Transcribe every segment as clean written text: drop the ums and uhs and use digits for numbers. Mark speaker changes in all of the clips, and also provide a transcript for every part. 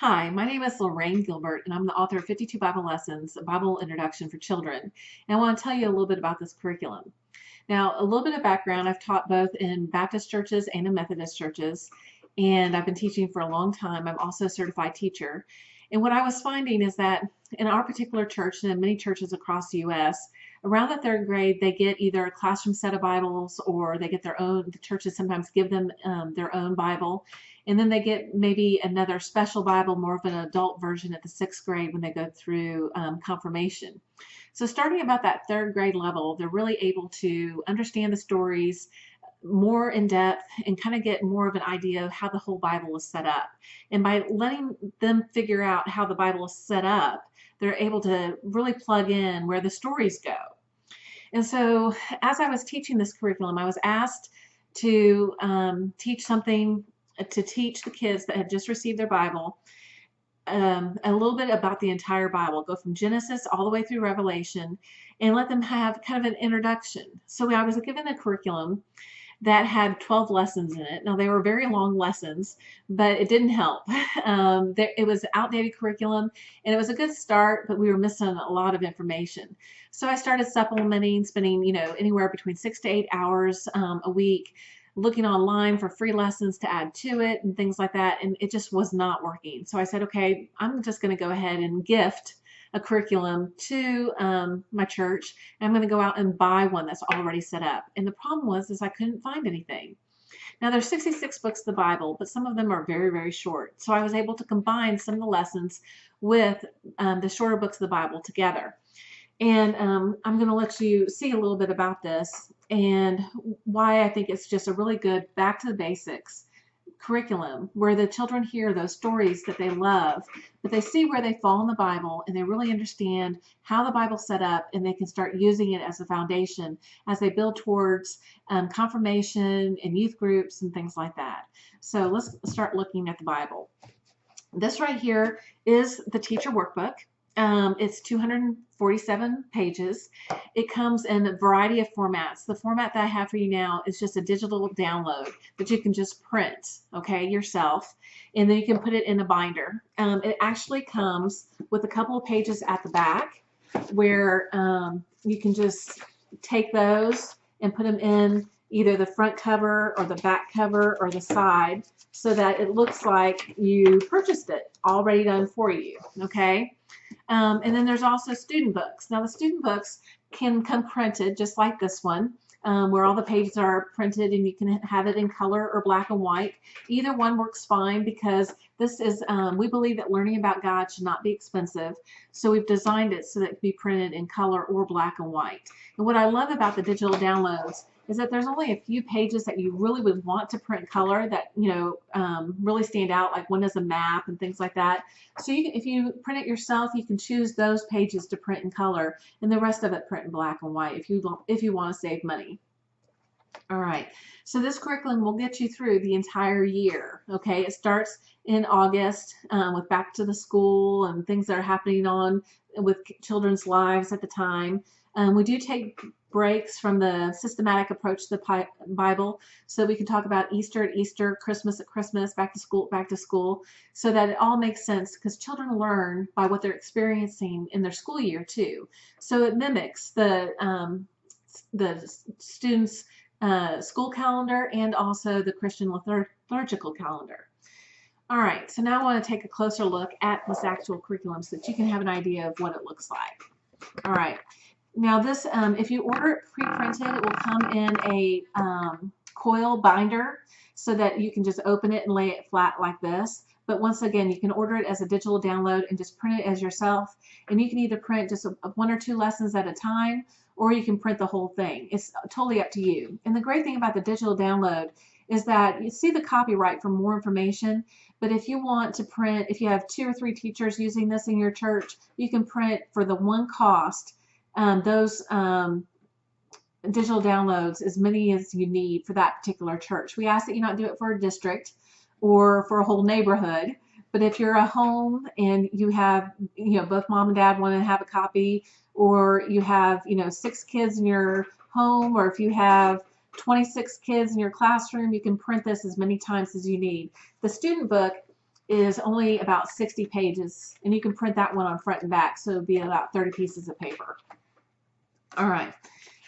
Speaker 1: Hi, my name is Lorraine Gilbert, and I'm the author of 52 Bible Lessons, a Bible Introduction for Children. And I want to tell you a little bit about this curriculum. Now, a little bit of background, I've taught both in Baptist churches and in Methodist churches, and I've been teaching for a long time. I'm also a certified teacher. And what I was finding is that in our particular church and in many churches across the U.S., around the third grade, they get either a classroom set of Bibles or they get their own. The churches sometimes give them their own Bible. And then they get maybe another special Bible, more of an adult version at the sixth grade when they go through confirmation. So starting about that third grade level, they're really able to understand the stories more in depth and kind of get more of an idea of how the whole Bible is set up. And by letting them figure out how the Bible is set up, they're able to really plug in where the stories go. And so as I was teaching this curriculum, I was asked to teach the kids that had just received their Bible a little bit about the entire Bible, go from Genesis all the way through Revelation, and let them have kind of an introduction. So I was given a curriculum that had 12 lessons in it. Now, they were very long lessons, but it didn't help. It was outdated curriculum, and it was a good start, but we were missing a lot of information. So I started supplementing, spending anywhere between 6 to 8 hours a week looking online for free lessons to add to it and things like that, and it just was not working. So I said, okay, I'm just going to go ahead and gift a curriculum to my church, and I'm going to go out and buy one that's already set up. And the problem was I couldn't find anything. Now there's 66 books of the Bible, but some of them are very, very short. So I was able to combine some of the lessons with the shorter books of the Bible together. And I'm going to let you see a little bit about this and why I think it's just a really good back to the basics curriculum where the children hear those stories that they love, but they see where they fall in the Bible and they really understand how the Bible's set up, and they can start using it as a foundation as they build towards confirmation and youth groups and things like that. So let's start looking at the Bible. This right here is the teacher workbook. It's 247 pages. It comes in a variety of formats. The format that I have for you now is just a digital download that you can just print, okay, yourself, and then you can put it in a binder. It actually comes with a couple of pages at the back where you can just take those and put them in either the front cover or the back cover or the side so that it looks like you purchased it already done for you, okay? And then there's also student books. Now the student books can come printed just like this one, where all the pages are printed and you can have it in color or black and white. Either one works fine because this is, we believe that learning about God should not be expensive. So we've designed it so that it can be printed in color or black and white. And what I love about the digital downloads is that there's only a few pages that you really would want to print color that really stand out, like one is a map and things like that. So if you print it yourself, you can choose those pages to print in color, and the rest of it print in black and white if you want to save money. All right, so this curriculum will get you through the entire year. Okay, it starts in August with back to the school and things that are happening on with children's lives at the time. We do take breaks from the systematic approach to the Bible, so we can talk about Easter at Easter, Christmas at Christmas, back to school, so that it all makes sense, because children learn by what they're experiencing in their school year too. So it mimics the students' school calendar and also the Christian liturgical calendar. All right, so now I want to take a closer look at this actual curriculum so that you can have an idea of what it looks like. All right. Now this, if you order it pre-printed, it will come in a coil binder so that you can just open it and lay it flat like this. But once again, you can order it as a digital download and just print it as yourself. And you can either print just one or two lessons at a time, or you can print the whole thing. It's totally up to you. And the great thing about the digital download is that you see the copyright for more information. But if you want to print, if you have 2 or 3 teachers using this in your church, you can print for the one cost those digital downloads, as many as you need for that particular church. We ask that you not do it for a district or for a whole neighborhood, but if you're a home and you have, both mom and dad want to have a copy, or you have, 6 kids in your home, or if you have 26 kids in your classroom, you can print this as many times as you need. The student book is only about 60 pages, and you can print that one on front and back, so it'll be about 30 pieces of paper. All right,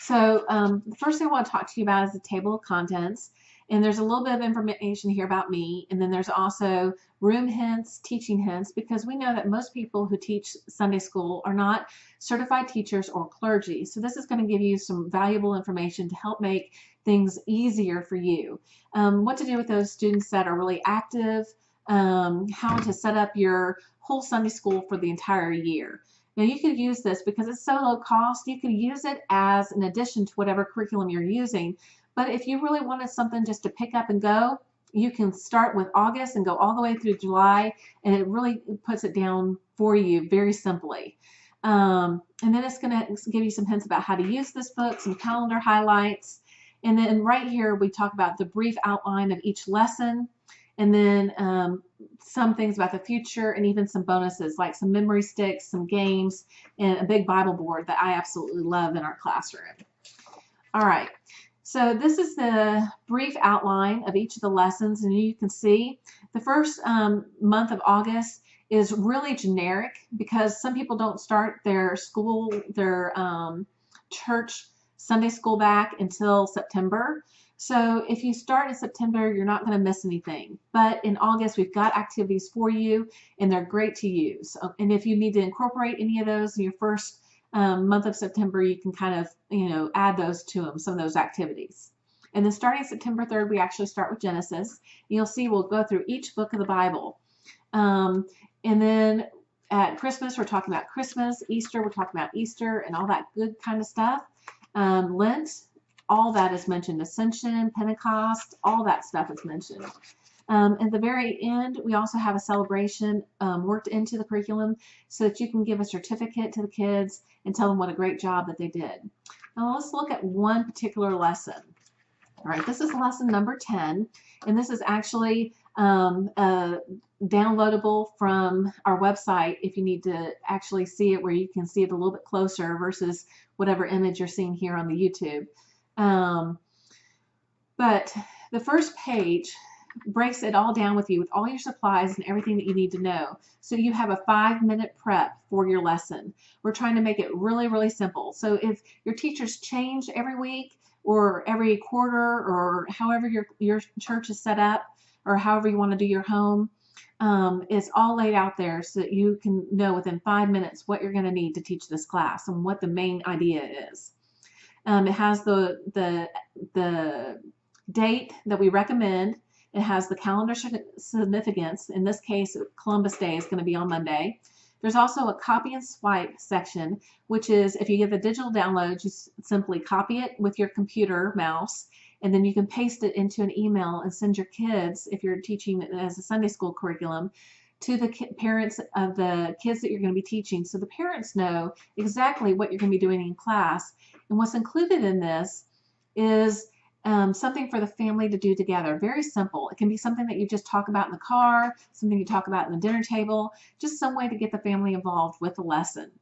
Speaker 1: so the first thing I want to talk to you about is the table of contents. And there's a little bit of information here about me, and then there's also room hints, teaching hints, because we know that most people who teach Sunday school are not certified teachers or clergy. So this is going to give you some valuable information to help make things easier for you. What to do with those students that are really active, how to set up your whole Sunday school for the entire year. Now you could use this because it's so low cost. You could use it as an addition to whatever curriculum you're using. But if you really wanted something just to pick up and go, you can start with August and go all the way through July, and it really puts it down for you very simply. And then it's going to give you some hints about how to use this book, some calendar highlights. And then right here we talk about the brief outline of each lesson, and then some things about the future, and even some bonuses like some memory sticks, some games, and a big Bible board that I absolutely love in our classroom. All right. So this is the brief outline of each of the lessons, and you can see the first month of August is really generic because some people don't start their church Sunday school back until September. So if you start in September, you're not going to miss anything. But in August, we've got activities for you, and they're great to use. And if you need to incorporate any of those in your first month of September, you can kind of, add those to them, some of those activities. And then starting September 3rd, we actually start with Genesis. You'll see we'll go through each book of the Bible. And then at Christmas, we're talking about Christmas. Easter, we're talking about Easter and all that good kind of stuff. Lent, all that is mentioned. Ascension, Pentecost, all that stuff is mentioned. At the very end, we also have a celebration worked into the curriculum so that you can give a certificate to the kids and tell them what a great job that they did. Now let's look at one particular lesson. All right, this is lesson number 10, and this is actually downloadable from our website if you need to actually see it where you can see it a little bit closer versus whatever image you're seeing here on the YouTube. But the first page breaks it all down with you with all your supplies and everything that you need to know. So you have a 5-minute prep for your lesson. We're trying to make it really, really simple. So if your teachers change every week or every quarter or however your church is set up or however you want to do your home, it's all laid out there so that you can know within 5 minutes what you're going to need to teach this class and what the main idea is. It has the date that we recommend. It has the calendar significance. In this case, Columbus Day is going to be on Monday. There's also a copy and swipe section, which is if you get the digital download, you simply copy it with your computer mouse, and then you can paste it into an email and send your kids, if you're teaching as a Sunday school curriculum, to the parents of the kids that you're going to be teaching, so the parents know exactly what you're going to be doing in class. And what's included in this is something for the family to do together. Very simple. It can be something that you just talk about in the car, something you talk about in the dinner table, just some way to get the family involved with the lesson.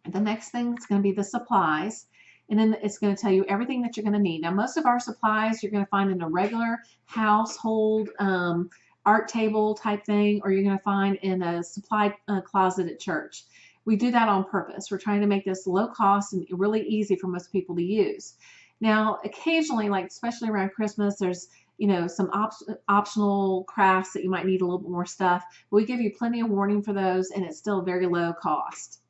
Speaker 1: And the next thing is going to be the supplies. And then it's going to tell you everything that you're going to need. Now, most of our supplies you're going to find in a regular household art table type thing, or you're going to find in a supply closet at church. We do that on purpose. We're trying to make this low cost and really easy for most people to use. Now, occasionally, like especially around Christmas, there's some optional crafts that you might need a little bit more stuff. But we give you plenty of warning for those, and it's still very low cost.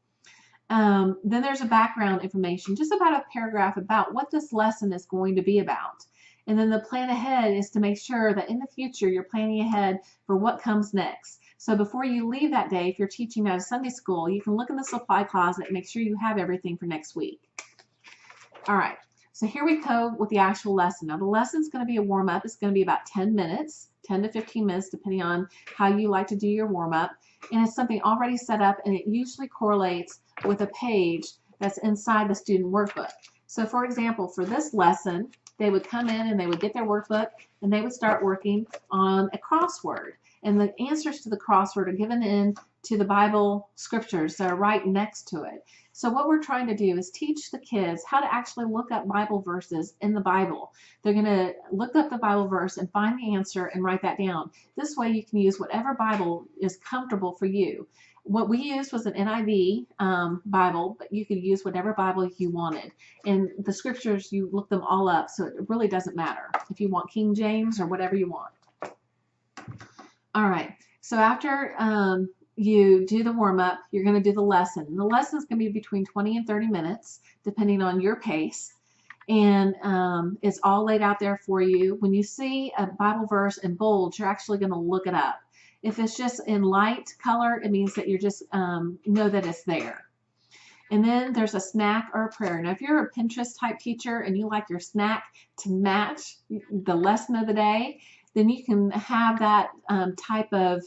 Speaker 1: Then there's a background information, just about a paragraph about what this lesson is going to be about. And then the plan ahead is to make sure that in the future you're planning ahead for what comes next. So before you leave that day, if you're teaching at a Sunday school, you can look in the supply closet and make sure you have everything for next week. All right. So here we go with the actual lesson. Now the lesson's going to be a warm-up. It's going to be about 10 minutes, 10 to 15 minutes, depending on how you like to do your warm-up. And it's something already set up, and it usually correlates with a page that's inside the student workbook. So for example, for this lesson, they would come in and they would get their workbook and they would start working on a crossword. And the answers to the crossword are given in to the Bible scriptures that are right next to it. So what we're trying to do is teach the kids how to actually look up Bible verses in the Bible. They're going to look up the Bible verse and find the answer and write that down. This way you can use whatever Bible is comfortable for you. What we used was an NIV Bible, but you could use whatever Bible you wanted. And the scriptures, you look them all up, so it really doesn't matter if you want King James or whatever you want. All right, so after you do the warm-up, you're going to do the lesson. The lesson is going to be between 20 and 30 minutes, depending on your pace. And it's all laid out there for you. When you see a Bible verse in bold, you're actually going to look it up. If it's just in light color, it means that you're just know that it's there. And then there's a snack or a prayer. Now, if you're a Pinterest type teacher and you like your snack to match the lesson of the day, then you can have that type of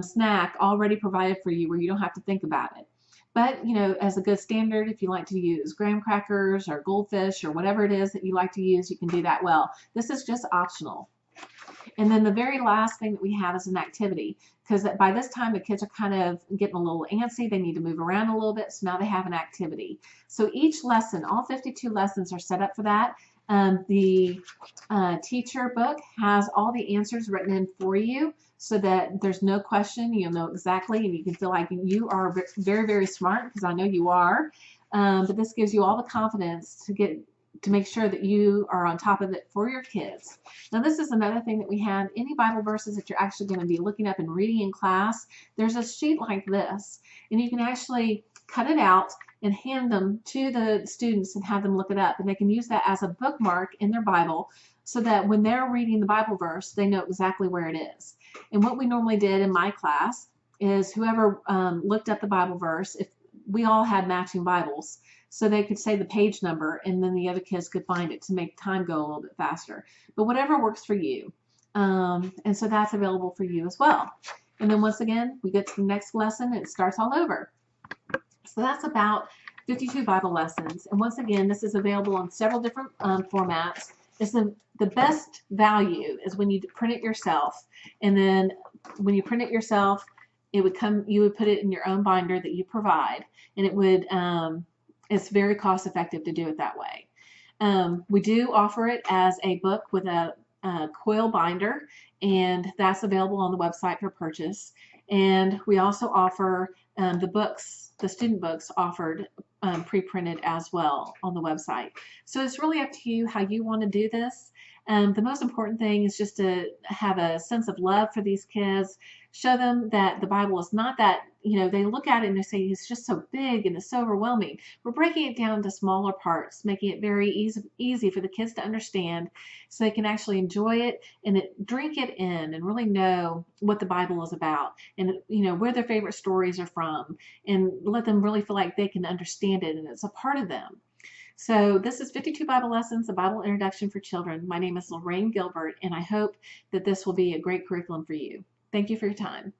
Speaker 1: snack already provided for you where you don't have to think about it. But, you know, as a good standard, if you like to use graham crackers or goldfish or whatever it is that you like to use, you can do that well. This is just optional. And then the very last thing that we have is an activity, because by this time the kids are kind of getting a little antsy. They need to move around a little bit, so now they have an activity. So each lesson, all 52 lessons are set up for that. The teacher book has all the answers written in for you so that there's no question. You'll know exactly, and you can feel like you are very, very smart, because I know you are. But this gives you all the confidence to make sure that you are on top of it for your kids. Now, this is another thing that we have. Any Bible verses that you're actually going to be looking up and reading in class, there's a sheet like this, and you can actually cut it out and hand them to the students and have them look it up, and they can use that as a bookmark in their Bible so that when they're reading the Bible verse, they know exactly where it is. And what we normally did in my class is whoever looked up the Bible verse, if we all had matching Bibles, so they could say the page number, and then the other kids could find it to make time go a little bit faster. But whatever works for you. And so that's available for you as well. And then once again, we get to the next lesson and it starts all over. So that's about 52 Bible lessons. And once again, this is available on several different formats. It's the best value is when you print it yourself. And then when you print it yourself, it would come, you would put it in your own binder that you provide. And it would, it's very cost effective to do it that way. We do offer it as a book with a coil binder, and that's available on the website for purchase. And we also offer the books, the student books offered pre-printed as well on the website. So it's really up to you how you want to do this. The most important thing is just to have a sense of love for these kids, show them that the Bible is not that, you know, they look at it and they say it's just so big and it's so overwhelming. We're breaking it down to smaller parts, making it very easy for the kids to understand so they can actually enjoy it and drink it in and really know what the Bible is about and, you know, where their favorite stories are from, and let them really feel like they can understand it and it's a part of them. So this is 52 Bible Lessons, a Bible Introduction for Children. My name is Lorraine Gilbert, and I hope that this will be a great curriculum for you. Thank you for your time.